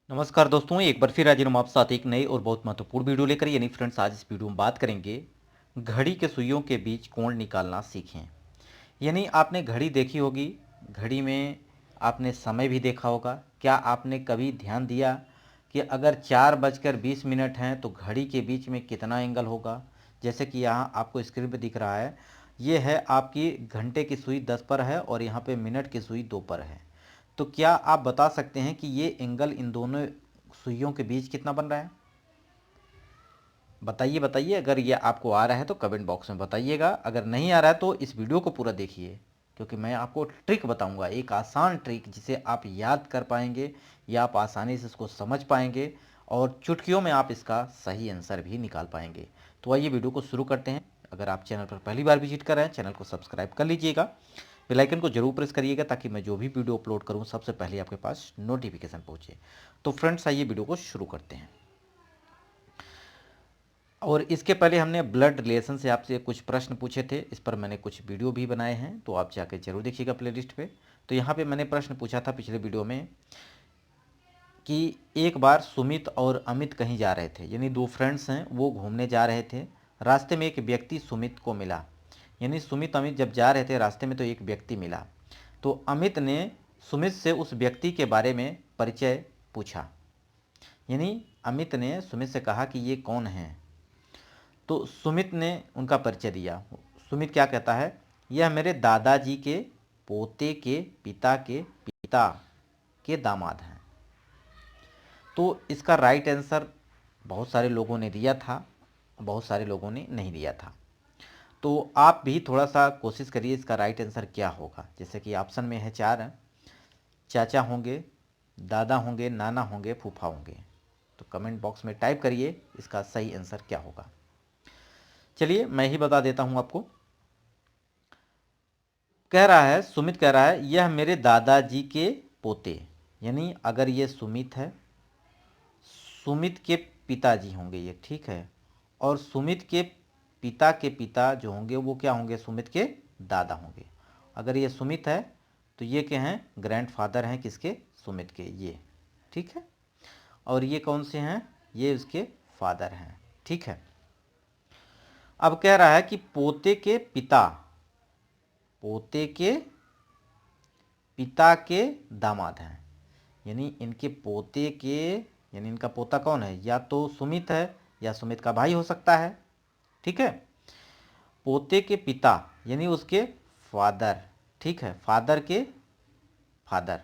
नमस्कार दोस्तों, एक बार फिर हाजिर हूँ आप साथ एक नई और बहुत महत्वपूर्ण वीडियो लेकर। यानी फ्रेंड्स, आज इस वीडियो में बात करेंगे घड़ी के सुइयों के बीच कोण निकालना सीखें। यानी आपने घड़ी देखी होगी, घड़ी में आपने समय भी देखा होगा। क्या आपने कभी ध्यान दिया कि अगर 4:20 हैं तो घड़ी के बीच में कितना एंगल होगा? जैसे कि यहाँ आपको स्क्रीन पर दिख रहा है, ये है आपकी घंटे की सुई 10 पर है और यहाँ पे मिनट की सुई 2 पर है। तो क्या आप बता सकते हैं कि ये एंगल इन दोनों सुइयों के बीच कितना बन रहा है? बताइए बताइए। अगर ये आपको आ रहा है तो कमेंट बॉक्स में बताइएगा, अगर नहीं आ रहा है तो इस वीडियो को पूरा देखिए, क्योंकि मैं आपको ट्रिक बताऊंगा, एक आसान ट्रिक जिसे आप याद कर पाएंगे या आप आसानी से इसको समझ पाएंगे और चुटकियों में आप इसका सही आंसर भी निकाल पाएंगे। तो आइए वीडियो को शुरू करते हैं। अगर आप चैनल पर पहली बार विजिट कर रहे हैं, चैनल को सब्सक्राइब कर लीजिएगा, बेल आइकन को जरूर प्रेस करिएगा ताकि मैं जो भी वीडियो अपलोड करूं सबसे पहले आपके पास नोटिफिकेशन पहुंचे। तो फ्रेंड्स, आइए वीडियो को शुरू करते हैं। और इसके पहले हमने ब्लड रिलेशन से आपसे कुछ प्रश्न पूछे थे, इस पर मैंने कुछ वीडियो भी बनाए हैं, तो आप जाके जरूर देखिएगा प्लेलिस्ट पे। तो यहाँ पे मैंने प्रश्न पूछा था पिछले वीडियो में कि एक बार सुमित और अमित कहीं जा रहे थे, यानी दो फ्रेंड्स हैं, वो घूमने जा रहे थे। रास्ते में एक व्यक्ति सुमित को मिला, यानी सुमित अमित जब जा रहे थे रास्ते में तो एक व्यक्ति मिला। तो अमित ने सुमित से उस व्यक्ति के बारे में परिचय पूछा, यानी अमित ने सुमित से कहा कि ये कौन है। तो सुमित ने उनका परिचय दिया। सुमित क्या कहता है, यह मेरे दादाजी के पोते के पिता के दामाद हैं। तो इसका राइट आंसर बहुत सारे लोगों ने दिया था, बहुत सारे लोगों ने नहीं दिया था। तो आप भी थोड़ा सा कोशिश करिए इसका राइट आंसर क्या होगा। जैसे कि ऑप्शन में है चार, चाचा होंगे, दादा होंगे, नाना होंगे, फूफा होंगे। तो कमेंट बॉक्स में टाइप करिए इसका सही आंसर क्या होगा। चलिए मैं ही बता देता हूं आपको। कह रहा है, सुमित कह रहा है, यह मेरे दादाजी के पोते, यानी अगर ये सुमित है, सुमित के पिताजी होंगे ये, ठीक है। और सुमित के पिता जो होंगे वो क्या होंगे, सुमित के दादा होंगे। अगर ये सुमित है तो ये क्या हैं, ग्रैंडफादर हैं किसके, सुमित के, ये ठीक है। और ये कौन से हैं, ये उसके फादर हैं, ठीक है। अब कह रहा है कि पोते के पिता के दामाद हैं, यानी इनके पोते के, यानी इनका पोता कौन है, या तो सुमित है या सुमित का भाई हो सकता है, ठीक है। पोते के पिता यानी उसके फादर, ठीक है, फादर के फादर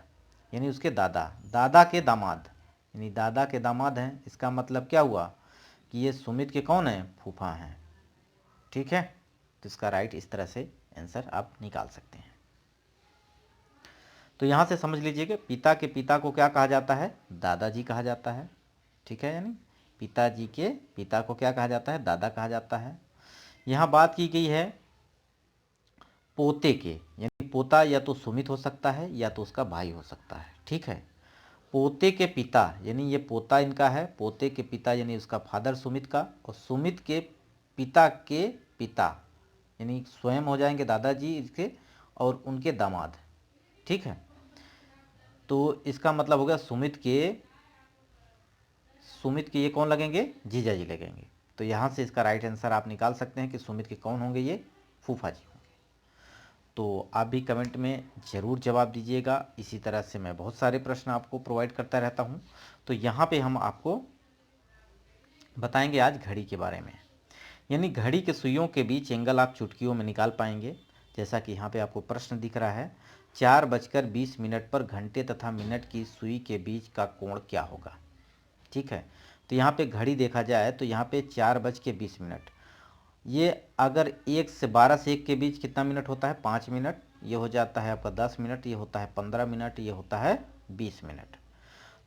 यानी उसके दादा, दादा के दामाद, यानी दादा के दामाद हैं। इसका मतलब क्या हुआ कि ये सुमित के कौन हैं, फूफा हैं, ठीक है। तो इसका राइट इस तरह से आंसर आप निकाल सकते हैं। तो यहाँ से समझ लीजिए कि पिता के पिता को क्या कहा जाता है, दादाजी कहा जाता है, ठीक है। यानी पिताजी के पिता को क्या कहा जाता है, दादा कहा जाता है। यहाँ बात की गई है पोते के, यानी पोता या तो सुमित हो सकता है या तो उसका भाई हो सकता है, ठीक है। पोते के पिता यानी ये पोता इनका है, पोते के पिता यानी उसका फादर सुमित का, और सुमित के पिता यानी स्वयं हो जाएंगे दादाजी इसके, और उनके दामाद, ठीक है। तो इसका मतलब हो गया सुमित के ये कौन लगेंगे, जीजा जी लगेंगे। तो यहाँ से इसका राइट आंसर आप निकाल सकते हैं कि सुमित के कौन होंगे, ये फूफा जी होंगे। तो आप भी कमेंट में ज़रूर जवाब दीजिएगा। इसी तरह से मैं बहुत सारे प्रश्न आपको प्रोवाइड करता रहता हूँ। तो यहाँ पे हम आपको बताएंगे आज घड़ी के बारे में, यानी घड़ी के सुइयों के बीच एंगल आप चुटकियों में निकाल पाएंगे। जैसा कि यहाँ पे आपको प्रश्न दिख रहा है, 4:20 पर घंटे तथा मिनट की सुई के बीच का कोण क्या होगा, ठीक है। तो यहाँ पे घड़ी देखा जाए तो यहाँ पे 4:20, ये अगर 1 से 1 के बीच कितना मिनट होता है, 5 मिनट, ये हो जाता है आपका 10 मिनट, ये होता है 15 मिनट, ये होता है 20 मिनट।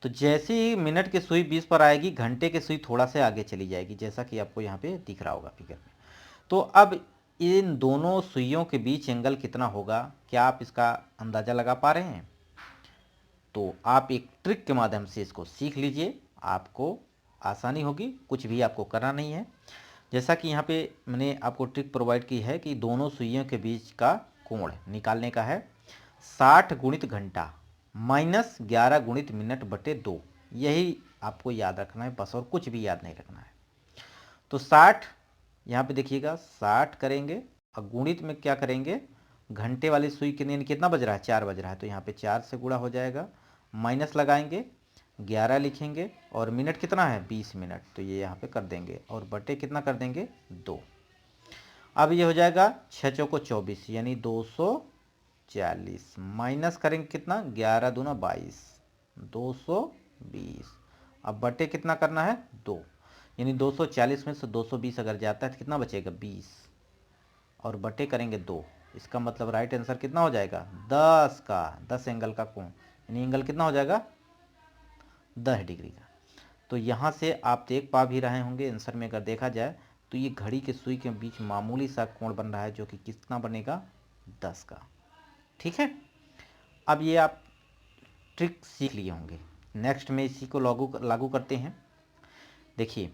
तो जैसे ही मिनट की सुई 20 पर आएगी, घंटे की सुई थोड़ा से आगे चली जाएगी, जैसा कि आपको यहाँ पे दिख रहा होगा फिगर में। तो अब इन दोनों सुइयों के बीच एंगल कितना होगा, क्या आप इसका अंदाज़ा लगा पा रहे हैं? तो आप एक ट्रिक के माध्यम से इसको सीख लीजिए, आपको आसानी होगी, कुछ भी आपको करना नहीं है। जैसा कि यहाँ पे मैंने आपको ट्रिक प्रोवाइड की है कि दोनों सुइयों के बीच का कोण निकालने का है, 60 गुणित घंटा -11 गुणित मिनट बटे 2, यही आपको याद रखना है बस, और कुछ भी याद नहीं रखना है। तो 60 यहाँ पे देखिएगा 60 करेंगे और गुणित में क्या करेंगे, घंटे वाली सुई कितना बज रहा है, 4 बज रहा है, तो यहाँ पे 4 से गुणा हो जाएगा, माइनस लगाएंगे 11 लिखेंगे, और मिनट कितना है 20 मिनट, तो ये यहाँ पे कर देंगे, और बटे कितना कर देंगे 2। अब ये हो जाएगा 6 चौको 24 यानी 240, माइनस करेंगे कितना 11 दूना 22, 220। अब बटे कितना करना है 2, यानी 240 में से 220 अगर जाता है तो कितना बचेगा 20, और बटे करेंगे 2। इसका मतलब राइट आंसर कितना हो जाएगा 10 का, 10 एंगल का कोण, यानी एंगल कितना हो जाएगा 10 डिग्री का। तो यहाँ से आप देख पा भी रहे होंगे आंसर में अगर देखा जाए तो ये घड़ी के सुई के बीच मामूली सा कोण बन रहा है, जो कि कितना बनेगा 10 का। ठीक है, अब ये आप ट्रिक सीख लिए होंगे। नेक्स्ट में इसी को लागू करते हैं। देखिए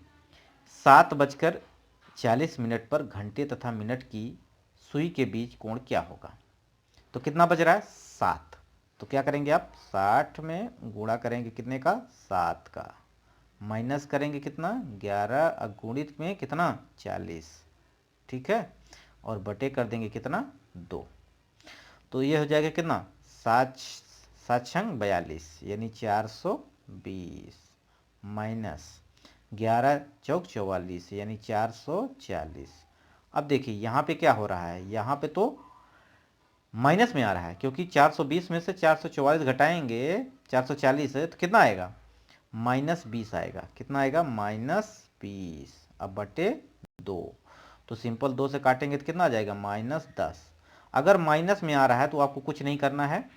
7:40 पर घंटे तथा मिनट की सुई के बीच कोण क्या होगा। तो कितना बज रहा है 7, तो क्या करेंगे आप 60 में गुणा करेंगे कितने का 7 का, माइनस करेंगे कितना 11 गुणित में कितना 40, ठीक है, और बटे कर देंगे कितना 2। तो ये हो जाएगा कितना 7 7 42 यानी 420, माइनस 11 चौक 44 यानी 440। अब देखिए यहाँ पे क्या हो रहा है, यहाँ पे तो माइनस में आ रहा है, क्योंकि 420 में से 444 घटाएंगे 440 है तो कितना आएगा -20 आएगा। कितना आएगा -20। अब बटे 2, तो सिंपल 2 से काटेंगे तो कितना आ जाएगा -10। अगर माइनस में आ रहा है तो आपको कुछ नहीं करना है,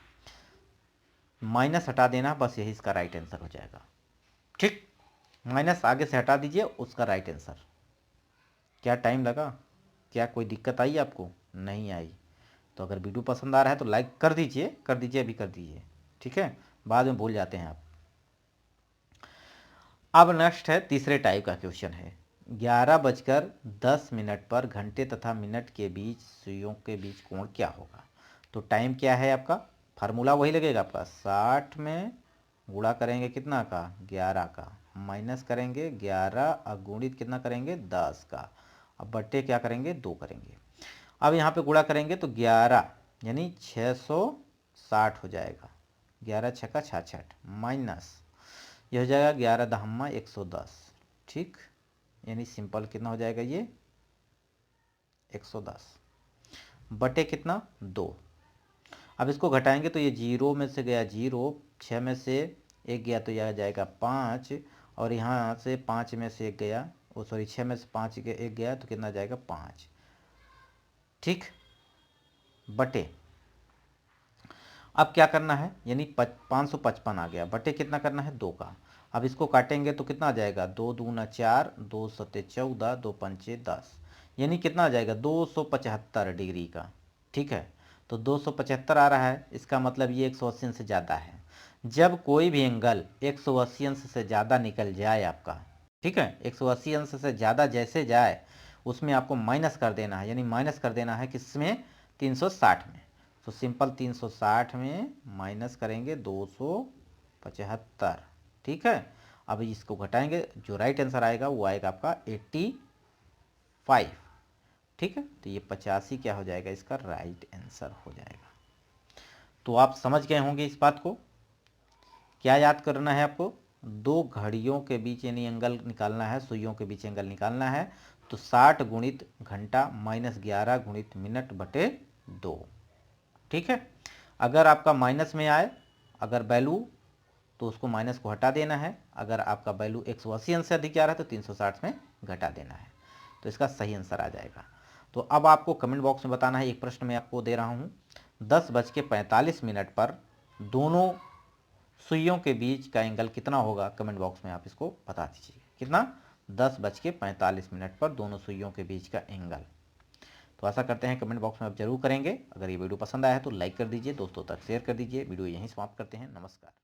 माइनस हटा देना, बस यही इसका राइट आंसर हो जाएगा। ठीक, माइनस आगे से हटा दीजिए, उसका राइट आंसर। क्या टाइम लगा, क्या कोई दिक्कत आई आपको, नहीं आई? तो अगर वीडियो पसंद आ रहा है तो लाइक कर दीजिए, अभी कर दीजिए, ठीक है, बाद में भूल जाते हैं आप। अब नेक्स्ट है तीसरे टाइप का क्वेश्चन है। 11:10 पर घंटे तथा मिनट के बीच सुइयों के बीच कोण क्या होगा। तो टाइम क्या है आपका, फार्मूला वही लगेगा आपका, 60 में गुणा करेंगे कितना का 11 का, माइनस करेंगे 11 अगुणित कितना करेंगे 10 का, अब बट्टे क्या करेंगे 2 करेंगे। अब यहाँ पे गुणा करेंगे तो 11 यानी 660 हो जाएगा, 11 छक्का 66, माइनस ये हो जाएगा 11 दहम्मा 110, ठीक, यानी सिंपल कितना हो जाएगा ये 110, बटे कितना 2। अब इसको घटाएंगे तो ये 0 में से गया 0, 6 में से 1 गया तो यह आ जाएगा 5, और यहाँ से 5 में से 1 गया, ओ सॉरी 6 में से 5 1 गया तो कितना जाएगा 5, ठीक, बटे अब क्या करना है, यानी 555 आ गया, बटे कितना करना है 2 का। अब इसको काटेंगे तो कितना आ जाएगा 2 दूना 4, 2 सत्ते 14, 2 पंचे 10, यानी कितना आ जाएगा 275 डिग्री का, ठीक है। तो 275 आ रहा है, इसका मतलब ये 180 से ज़्यादा है। जब कोई भी एंगल 180 अंश से ज़्यादा निकल जाए आपका, ठीक है, 180 अंश से ज़्यादा जैसे जाए उसमें आपको माइनस कर देना है, यानी माइनस कर देना है किसमें 360 में। तो सिंपल 360 में माइनस करेंगे 275, ठीक है। अब इसको घटाएंगे, जो राइट आंसर आएगा वो आएगा आपका 85, ठीक है। तो ये 85 क्या हो जाएगा, इसका राइट आंसर हो जाएगा। तो आप समझ गए होंगे इस बात को। क्या याद करना है आपको, दो घड़ियों के बीच यानी एंगल निकालना है, सुइयों के बीच एंगल निकालना है, तो 60 गुणित घंटा माइनस 11 गुणित मिनट बटे 2, ठीक है। अगर आपका माइनस में आए अगर वैल्यू, तो उसको माइनस को हटा देना है। अगर आपका वैल्यू 180 अंश से अधिक आ रहा है तो 360 में घटा देना है, तो इसका सही आंसर आ जाएगा। तो अब आपको कमेंट बॉक्स में बताना है, एक प्रश्न मैं आपको दे रहा हूँ, 10:45 पर दोनों सुइयों के बीच का एंगल कितना होगा। कमेंट बॉक्स में आप इसको बता दीजिए, कितना 10:45 पर दोनों सुइयों के बीच का एंगल। तो आशा करते हैं कमेंट बॉक्स में आप जरूर करेंगे। अगर ये वीडियो पसंद आया है तो लाइक कर दीजिए, दोस्तों तक शेयर कर दीजिए। वीडियो यहीं समाप्त करते हैं, नमस्कार।